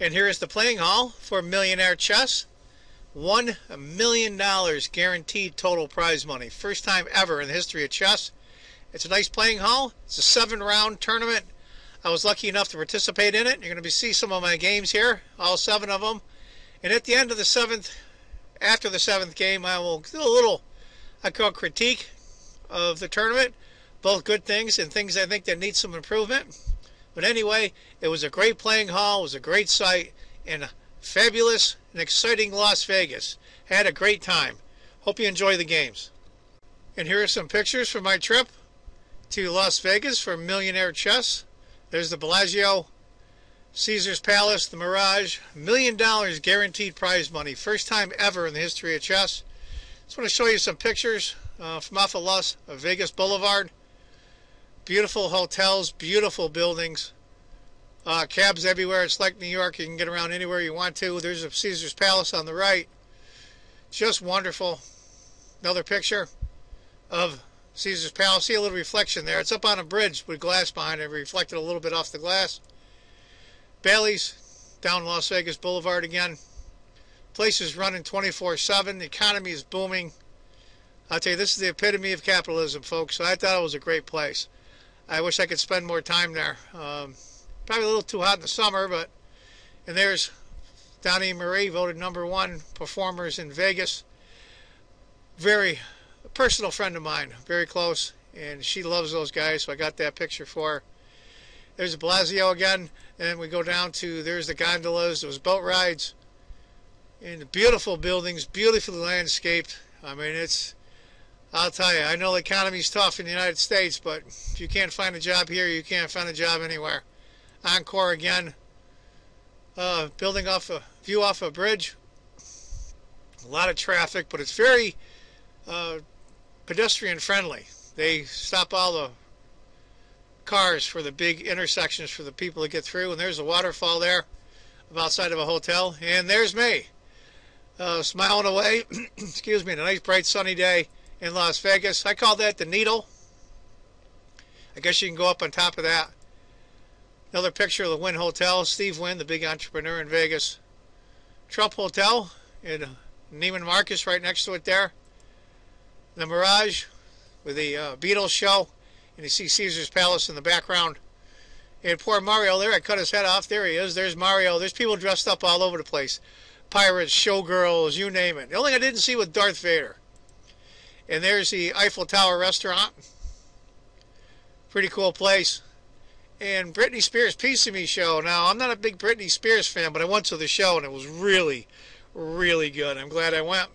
And here is the playing hall for Millionaire Chess. $1 million guaranteed total prize money. First time ever in the history of chess. It's a nice playing hall. It's a 7-round tournament. I was lucky enough to participate in it. You're going to see some of my games here, all 7 of them. And at the end of the 7th, after the 7th game, I will do a little, I call critique of the tournament. Both good things and things I think that need some improvement. But anyway, it was a great playing hall. It was a great site in fabulous and exciting Las Vegas. Had a great time. Hope you enjoy the games. And here are some pictures from my trip to Las Vegas for Millionaire Chess. There's the Bellagio, Caesar's Palace, the Mirage. $1 million guaranteed prize money. First time ever in the history of chess. Just want to show you some pictures from off of Las Vegas Boulevard. Beautiful hotels, beautiful buildings, cabs everywhere. It's like New York. You can get around anywhere you want to. There's a Caesar's Palace on the right. Just wonderful. Another picture of Caesar's Palace. See a little reflection there. It's up on a bridge with glass behind it, reflected a little bit off the glass. Bally's down Las Vegas Boulevard again. Place is running 24/7. The economy is booming. I'll tell you, this is the epitome of capitalism, folks. So I thought it was a great place. I wish I could spend more time there. Probably a little too hot in the summer, but... And there's Donnie Marie, voted #1 performers in Vegas. A personal friend of mine, very close, and she loves those guys, so I got that picture for her. There's the Bellagio again, and we go down to, there's the gondolas, those boat rides, and the beautiful buildings, beautifully landscaped. I mean, I'll tell you, I know the economy's tough in the United States, but if you can't find a job here, you can't find a job anywhere. Encore again, building off a view off a bridge. A lot of traffic, but it's very pedestrian friendly. They stop all the cars for the big intersections for the people to get through, and there's a waterfall there outside of a hotel, and there's me smiling away excuse me, on a nice bright sunny day in Las Vegas. I call that the Needle. I guess you can go up on top of that. Another picture of the Wynn Hotel. Steve Wynn, the big entrepreneur in Vegas. Trump Hotel in Neiman Marcus right next to it there. The Mirage with the Beatles show. And you see Caesar's Palace in the background. And poor Mario there, I cut his head off. There he is. There's Mario. There's people dressed up all over the place. Pirates, showgirls, you name it. The only thing I didn't see was Darth Vader. And there's the Eiffel Tower restaurant. Pretty cool place. And Britney Spears' Piece of Me show. Now, I'm not a big Britney Spears fan, but I went to the show and it was really, really good. I'm glad I went.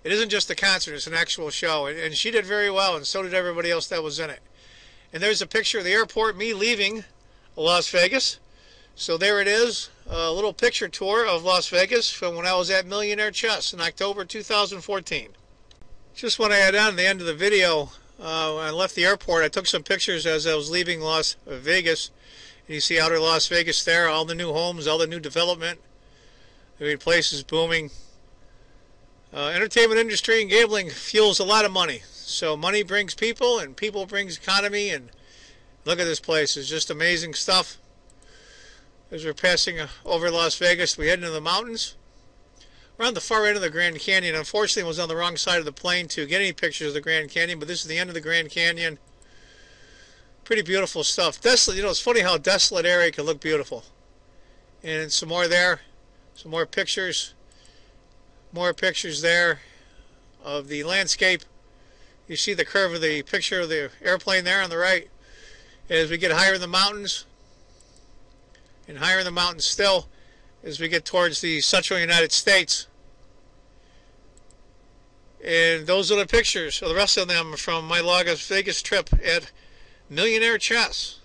It isn't just a concert, it's an actual show. And she did very well, and so did everybody else that was in it. And there's a picture of the airport, me leaving Las Vegas. So there it is, a little picture tour of Las Vegas from when I was at Millionaire Chess in October 2014. Just want to add on the end of the video, when I left the airport, I took some pictures as I was leaving Las Vegas. And you see outer Las Vegas there, all the new homes, all the new development. I mean, place is booming. Entertainment industry and gambling fuels a lot of money. So money brings people, and people brings economy. And look at this place. It's just amazing stuff. As we're passing over Las Vegas, we head into the mountains. We're on the far end of the Grand Canyon. Unfortunately, I was on the wrong side of the plane to get any pictures of the Grand Canyon, but this is the end of the Grand Canyon. Pretty beautiful stuff. Desolate, you know, it's funny how a desolate area can look beautiful. And some more there, some more pictures. More pictures there of the landscape. You see the curve of the picture of the airplane there on the right. As we get higher in the mountains, and higher in the mountains still, as we get towards the central United States. And those are the pictures, so the rest of them from my Las Vegas trip at Millionaire Chess.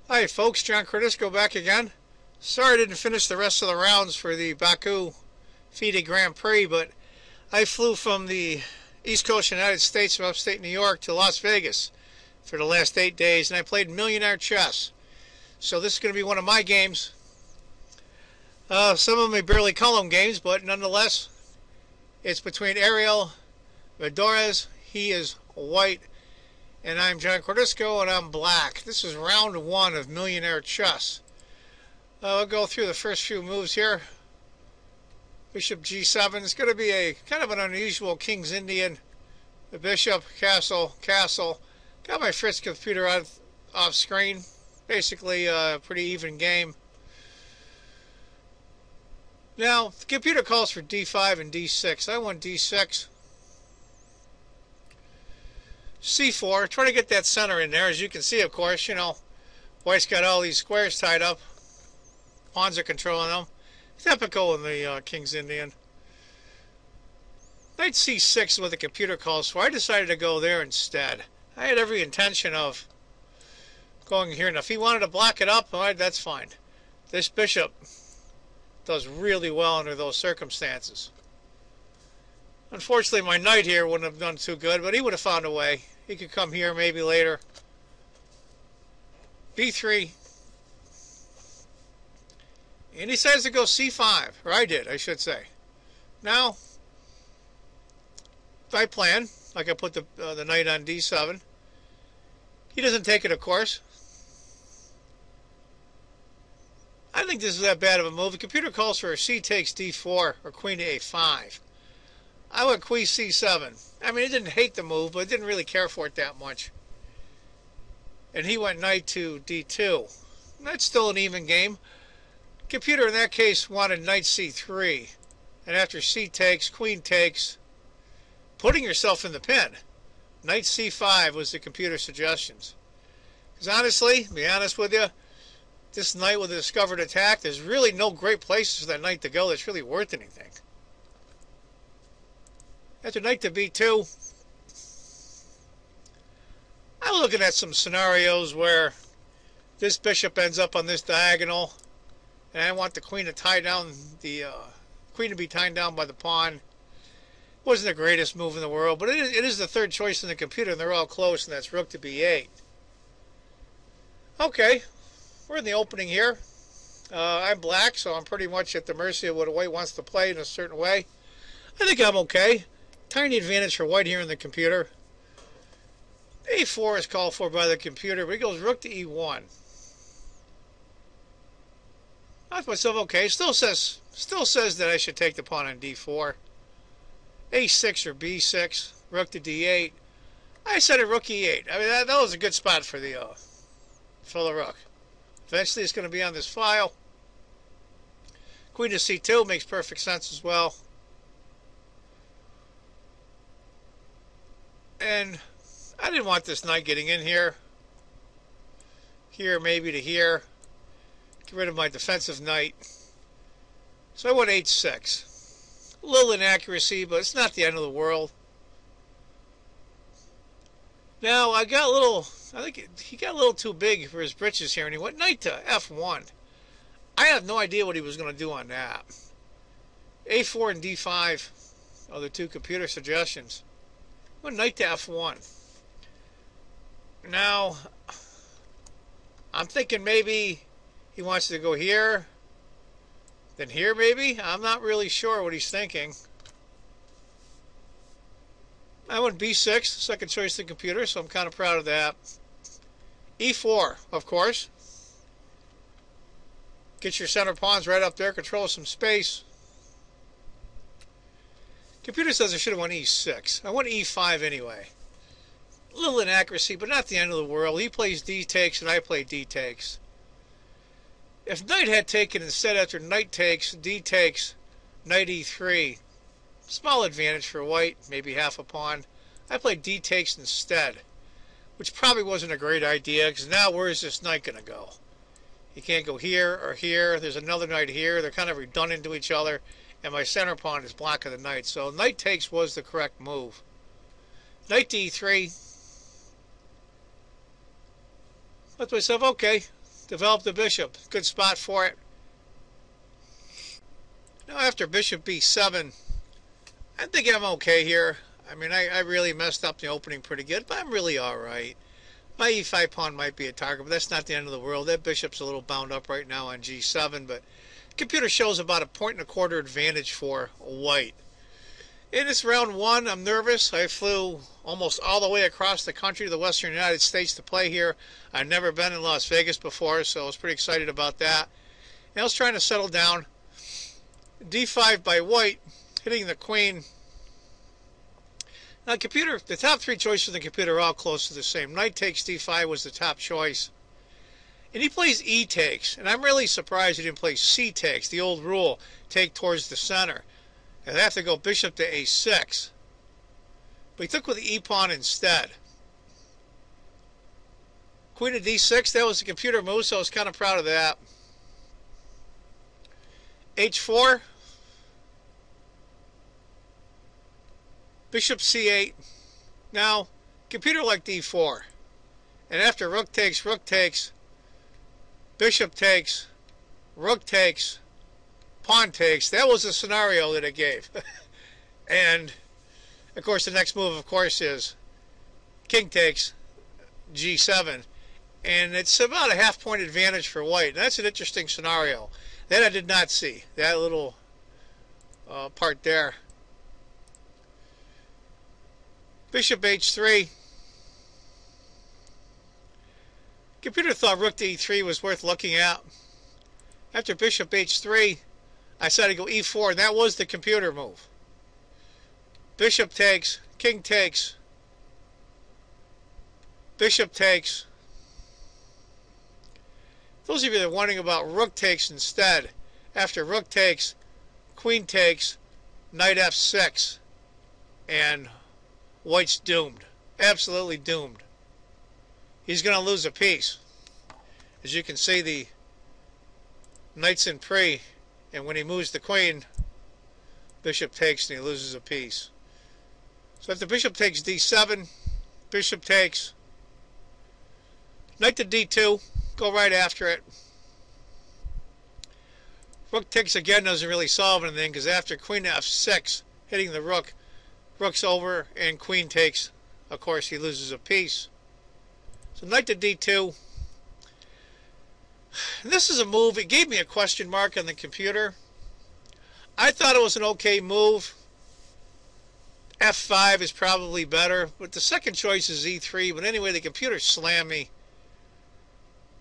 Hi folks, John Cordisco back again. Sorry I didn't finish the rest of the rounds for the Baku FIDE Grand Prix, but I flew from the East Coast United States from upstate New York to Las Vegas for the last 8 days, and I played Millionaire Chess. So this is going to be one of my games. Some of them may barely call them games, but nonetheless, it's between Ariel Medores. He is white, and I'm John Cordisco, and I'm black. This is round 1 of Millionaire Chess. I'll go through the first few moves here. Bishop G7 is going to be a kind of an unusual King's Indian. The bishop, castle, castle. Got my Fritz computer off screen. Basically a pretty even game. Now, the computer calls for D5 and D6. I want D6. C4. Try to get that center in there. As you can see, of course, you know, White's got all these squares tied up. Pawns are controlling them. Typical in the King's Indian. Knight C6 is what the computer calls for. I decided to go there instead. I had every intention of going here. Now, if he wanted to block it up, all right, that's fine. This bishop does really well under those circumstances. Unfortunately, my knight here wouldn't have done too good, but he would have found a way. He could come here maybe later. B3. And he decides to go C5, or I did, I should say. Now, if I plan, like I put the knight on D7, he doesn't take it, of course. I think this is that bad of a move. The computer calls for a C takes D4 or queen to A5. I went queen C7. I mean, he didn't hate the move, but didn't really care for it that much. And he went knight to D2. That's still an even game. Computer in that case wanted knight C3. And after C takes, queen takes, putting yourself in the pin. Knight C5 was the computer suggestions. Because honestly, to be honest with you, this knight with a discovered attack, there's really no great places for that knight to go that's really worth anything. After knight to B2, I'm looking at some scenarios where this bishop ends up on this diagonal, and I want the queen to tie down the queen to be tied down by the pawn. Wasn't the greatest move in the world, but it is the third choice in the computer, and they're all close, and that's rook to B8. Okay. We're in the opening here. I'm black, so I'm pretty much at the mercy of what White wants to play in a certain way. I think I'm okay. Tiny advantage for White here in the computer. A4 is called for by the computer, but he goes rook to E1. I thought myself, okay. Still says that I should take the pawn on D4. A6 or B6, rook to D8. I said a rook E8. I mean, that was a good spot for the rook. Eventually it's going to be on this file. Queen to C2 makes perfect sense as well. And I didn't want this knight getting in here. Here, maybe to here. Get rid of my defensive knight. So I went H6. A little inaccuracy, but it's not the end of the world. Now, I think he got a little too big for his britches here, and he went knight to F1. I have no idea what he was going to do on that. A4 and D5 are the two computer suggestions. Went knight to F1. Now, I'm thinking maybe he wants to go here, then here maybe. I'm not really sure what he's thinking. I went B6, second choice of the computer, so I'm kind of proud of that. E4, of course. Get your center pawns right up there, control some space. Computer says I should have went E6. I went E5 anyway. A little inaccuracy, but not the end of the world. He plays D takes and I play D takes. If knight had taken instead after knight takes, D takes, knight E3, small advantage for White, maybe half a pawn. I played D takes instead, which probably wasn't a great idea, because now where is this knight going to go? He can't go here or here. There's another knight here. They're kind of redundant to each other, and my center pawn is blocking the knight. So knight takes was the correct move. Knight to E3. I thought to myself, okay, develop the bishop. Good spot for it. Now after bishop B7, I think I'm okay here. I mean, I really messed up the opening pretty good, but I'm really all right. My E5 pawn might be a target, but that's not the end of the world. That bishop's a little bound up right now on G7, but the computer shows about a 1.25 advantage for White. In this round one, I'm nervous. I flew almost all the way across the country to the western United States to play here. I've never been in Las Vegas before, so I was pretty excited about that. And I was trying to settle down. D5 by white, hitting the queen. Now, computer, the top three choices in the computer are all close to the same. Knight takes D5 was the top choice. And he plays E takes. And I'm really surprised he didn't play C takes, the old rule, take towards the center. And I have to go bishop to A6. But he took with the E pawn instead. Queen to D6, that was the computer move, so I was kind of proud of that. H4. Bishop C8. Now, computer like D4. And after rook takes, bishop takes, rook takes, pawn takes. That was the scenario that it gave. And, of course, the next move, of course, is king takes, G7. And it's about a half-point advantage for white. And that's an interesting scenario. That I did not see. That little part there. Bishop H3. Computer thought rook to E3 was worth looking at. After bishop H3, I decided to go E4, and that was the computer move. Bishop takes, king takes, bishop takes. Those of you that are wondering about rook takes instead, after rook takes, queen takes, knight F6, and white's doomed. Absolutely doomed. He's going to lose a piece. As you can see, the knight's in pre, and when he moves the queen, bishop takes and he loses a piece. So after bishop takes D7, bishop takes, knight to D2, go right after it. Rook takes again doesn't really solve anything, because after queen to F6, hitting the rook, rook's over, and queen takes, of course, he loses a piece. So knight to D2. This is a move, it gave me a question mark on the computer. I thought it was an okay move. F5 is probably better, but the second choice is E3. But anyway, the computer slammed me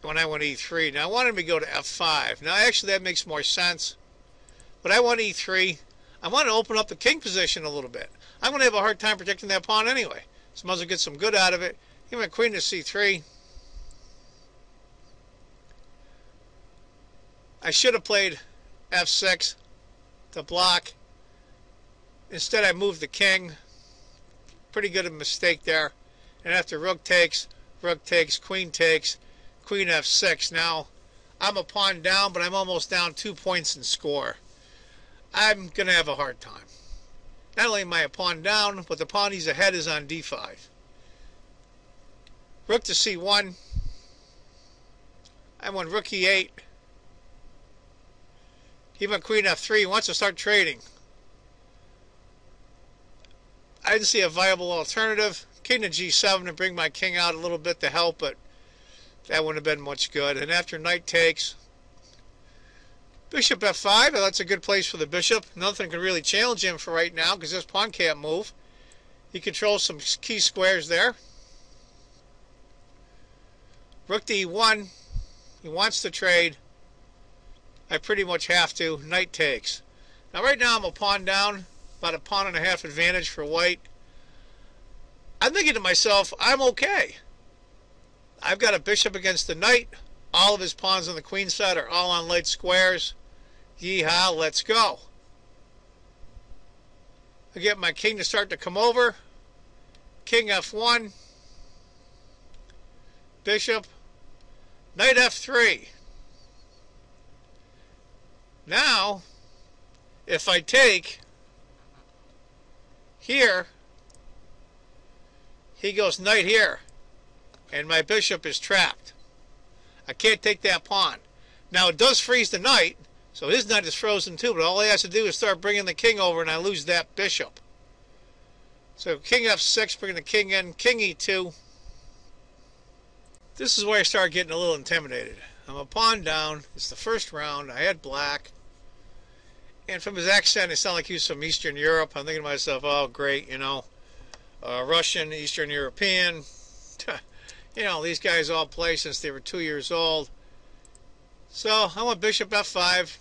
when I went E3. Now I wanted me to go to F5. Now actually that makes more sense. But I went E3. I want to open up the king position a little bit. I'm going to have a hard time protecting that pawn anyway. So might as well get some good out of it. He went queen to C3. I should have played F6 to block. Instead I moved the king. Pretty good a mistake there. And after rook takes, queen takes, queen F6. Now I'm a pawn down, but I'm almost down 2 points in score. I'm going to have a hard time. Not only am I a pawn down, but the pawn he's ahead is on D5. Rook to C1. I went rook E8. He went queen F3. He wants to start trading. I didn't see a viable alternative. King to G7 to bring my king out a little bit to help, but that wouldn't have been much good. And after knight takes, bishop F5. Well, that's a good place for the bishop. Nothing can really challenge him for right now because this pawn can't move. He controls some key squares there. Rook to E1. He wants to trade. I pretty much have to. Knight takes. Now right now I'm a pawn down. About a pawn and a half advantage for white. I'm thinking to myself, I'm okay. I've got a bishop against the knight. All of his pawns on the queen side are all on light squares. Yeehaw, let's go. I get my king to start to come over. King F1. Bishop. Knight F3. Now, if I take here, he goes knight here, and my bishop is trapped. I can't take that pawn. Now it does freeze the knight, so his knight is frozen too, but all he has to do is start bringing the king over, and I lose that bishop. So king F6, bringing the king in, king E2. This is where I start getting a little intimidated. I'm a pawn down. It's the first round. I had black. And from his accent, it sounded like he was from Eastern Europe. I'm thinking to myself, oh, great, you know, Russian, Eastern European. You know, these guys all play since they were 2 years old. So I want bishop f5,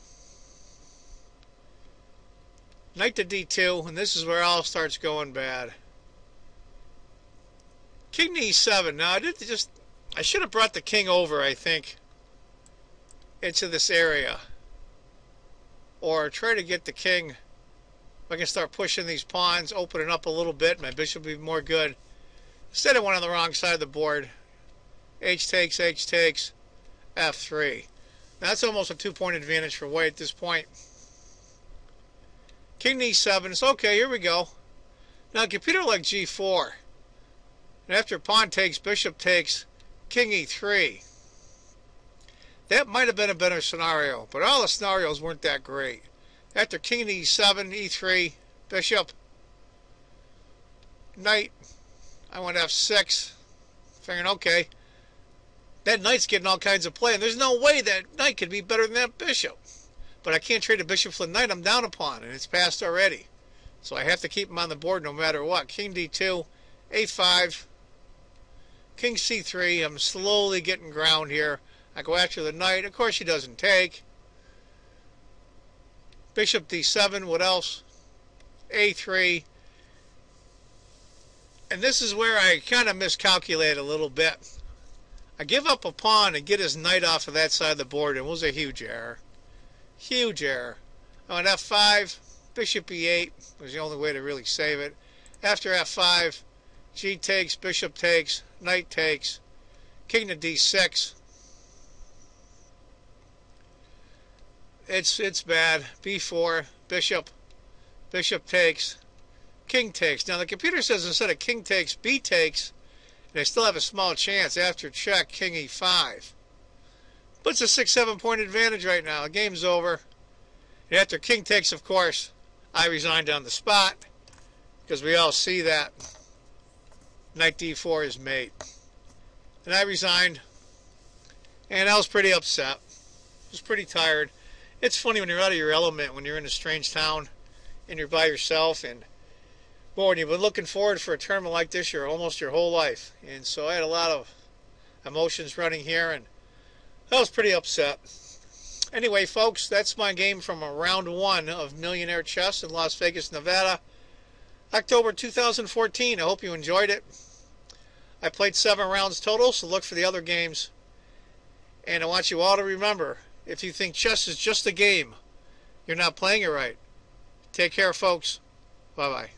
knight to d2, and this is where all starts going bad. King to e7. Now I should have brought the king over, I think, into this area, or try to get the king. I can start pushing these pawns, opening up a little bit, my bishop will be more good. Instead I went on the wrong side of the board. H takes, f3. Now that's almost a 2-point advantage for white at this point. King to e7. It's okay, here we go. Now computer like g4. And after pawn takes, bishop takes, king e3. That might have been a better scenario, but all the scenarios weren't that great. After king to e7, e3, bishop, knight, I went f6, figuring, okay, that knight's getting all kinds of play, and there's no way that knight could be better than that bishop. But I can't trade a bishop for the knight, I'm down a pawn, and it's passed already. So I have to keep him on the board no matter what. King d2, a5, king c3, I'm slowly getting ground here. I go after the knight, of course he doesn't take. Bishop d7, what else? a3. And this is where I kind of miscalculate a little bit. I give up a pawn and get his knight off of that side of the board, and it was a huge error. Huge error. On f5, bishop e8 was the only way to really save it. After f5, g takes, bishop takes, knight takes, king to d6. It's bad. b4, bishop takes, king takes. Now the computer says instead of king takes, b takes, and I still have a small chance after check, king e5. But it's a 6-7 point advantage right now. The game's over. And after king takes, of course, I resigned on the spot, because we all see that knight d4 is mate. And I resigned, and I was pretty upset. I was pretty tired. It's funny when you're out of your element, when you're in a strange town and you're by yourself, and boy, when you've been looking forward for a tournament like this almost your whole life. And so I had a lot of emotions running here, and I was pretty upset. Anyway, folks, that's my game from round 1 of Millionaire Chess in Las Vegas, Nevada, October 2014. I hope you enjoyed it. I played 7 rounds total, so look for the other games. And I want you all to remember, if you think chess is just a game, you're not playing it right. Take care, folks. Bye-bye.